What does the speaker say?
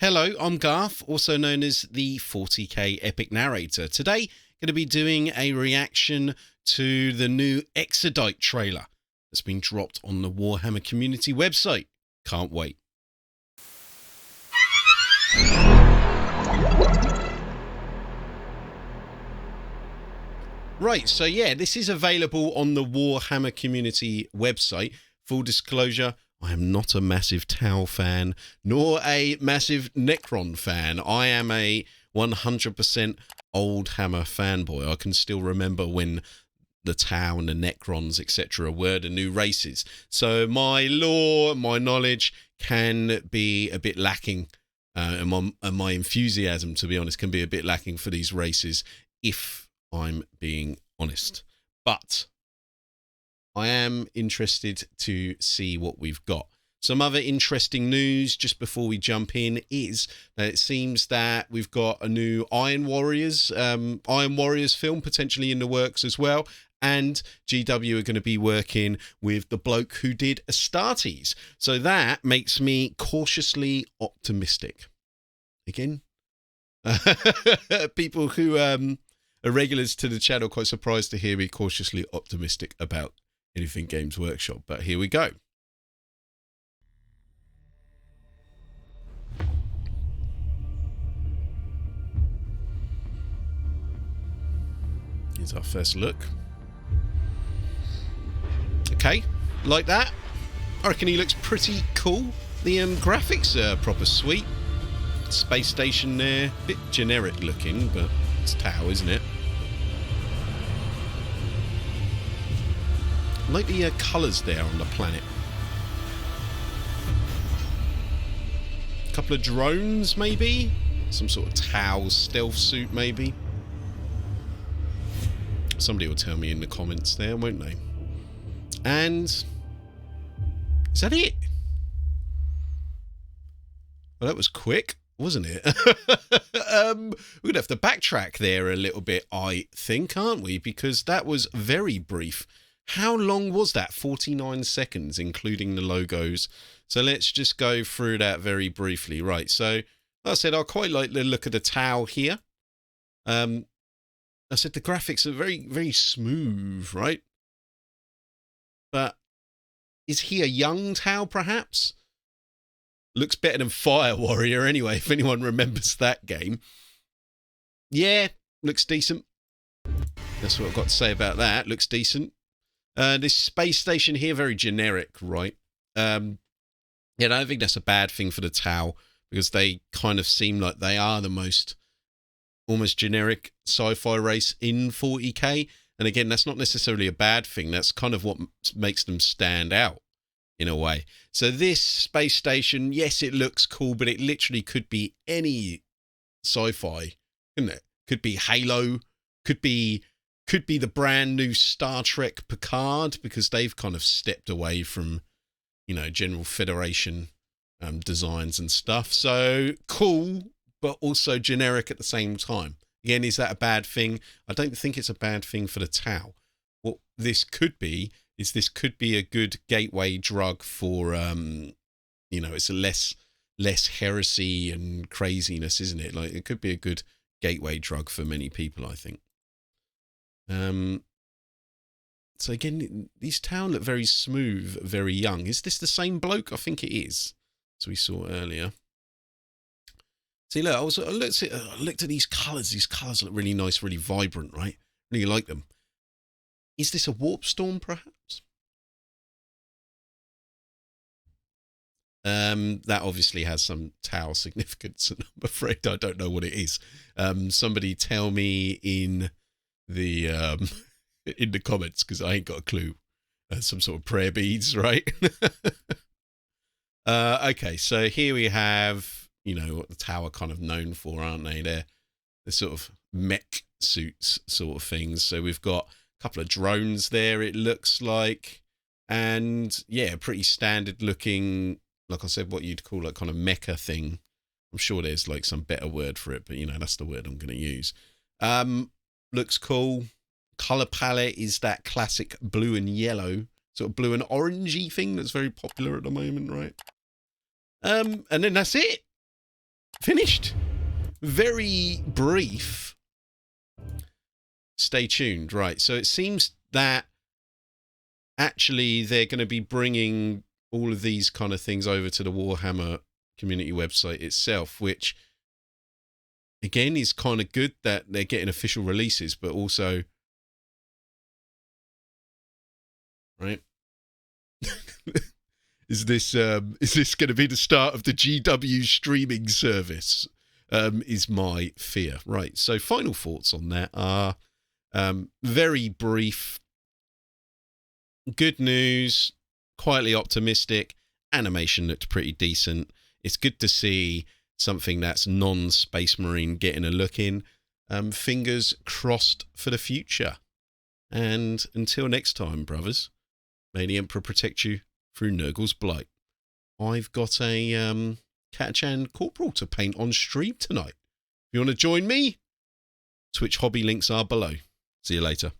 Hello, I'm Garth, also known as the 40k Epic Narrator. Today, going to be doing a reaction to the new Exodite trailer that's been dropped on the Warhammer community website. Can't wait. Right, so yeah, this is available on the Warhammer community website. Full disclosure, I am not a massive Tau fan, nor a massive Necron fan. I am a 100% Old Hammer fanboy. I can still remember when the Tau and the Necrons, etc., were the new races. So my lore, my knowledge can be a bit lacking, and my enthusiasm, to be honest, can be a bit lacking for these races, if I'm being honest. But I am interested to see what we've got. Some other interesting news just before we jump in is that it seems that we've got a new Iron Warriors film potentially in the works as well. And GW are going to be working with the bloke who did Astartes. So that makes me cautiously optimistic. Again, people who are regulars to the channel quite surprised to hear me cautiously optimistic about anything Games Workshop, but here we go. Here's our first look. Okay, like that. I reckon he looks pretty cool. The graphics are proper sweet. Space station there, bit generic looking, but it's Tau, isn't it? I like the colours there on the planet. A couple of drones, maybe? Some sort of Tau stealth suit, maybe? Somebody will tell me in the comments there, won't they? And is that it? Well, that was quick, wasn't it? We're going to have to backtrack there a little bit, I think, aren't we? Because that was very brief. How long was that? 49 seconds, including the logos. So let's just go through that very briefly. Right, so like I said, I quite like the look of the Tau here. I said the graphics are very, very smooth, right? But is he a young Tau, perhaps? Looks better than Fire Warrior anyway, if anyone remembers that game. Yeah, looks decent. That's what I've got to say about that. Looks decent. This space station here, very generic, right? Yeah, I don't think that's a bad thing for the Tau, because they kind of seem like they are the most almost generic sci-fi race in 40k. And again, that's not necessarily a bad thing. That's kind of what makes them stand out in a way. So this space station, yes, it looks cool, but it literally could be any sci-fi, couldn't it? Could be Halo, could be the brand new Star Trek Picard, because they've kind of stepped away from, you know, General Federation designs and stuff. So cool, but also generic at the same time. Again, is that a bad thing? I don't think it's a bad thing for the Tau. What this could be is this could be a good gateway drug for, you know, it's a less heresy and craziness, isn't it? Like, it could be a good gateway drug for many people, I think. So again, these Tau look very smooth, very young. Is this the same bloke? I think it is, as we saw earlier. See, look, I looked at these colours. These colours look really nice, really vibrant, right? Really like them. Is this a warp storm, perhaps? That obviously has some Tau significance, and I'm afraid I don't know what it is. Somebody tell me in the in the comments, because I ain't got a clue. Some sort of prayer beads, right? Okay, so here we have, you know, what the Tau are kind of known for, aren't they? They're sort of mech suits sort of things. So we've got a couple of drones there, it looks like. And yeah, pretty standard looking, like I said, what you'd call a kind of mecha thing. I'm sure there's like some better word for it, but you know, that's the word I'm going to use. Looks cool. Color palette is that classic blue and yellow, sort of blue and orangey thing that's very popular at the moment, right? And then that's it. finished. Very brief. Stay tuned. Right, so it seems that actually they're going to be bringing all of these kind of things over to the Warhammer community website itself, which again is kind of good that they're getting official releases, but also, right? Is this going to be the start of the GW streaming service? Is my fear. Right, so final thoughts on that are very brief. Good news, quietly optimistic. Animation looked pretty decent. It's good to see something that's non-Space Marine getting a look in. Fingers crossed for the future. And until next time, brothers, may the Emperor protect you through Nurgle's blight. I've got a Catachan Corporal to paint on stream tonight. If you want to join me, Twitch hobby links are below. See you later.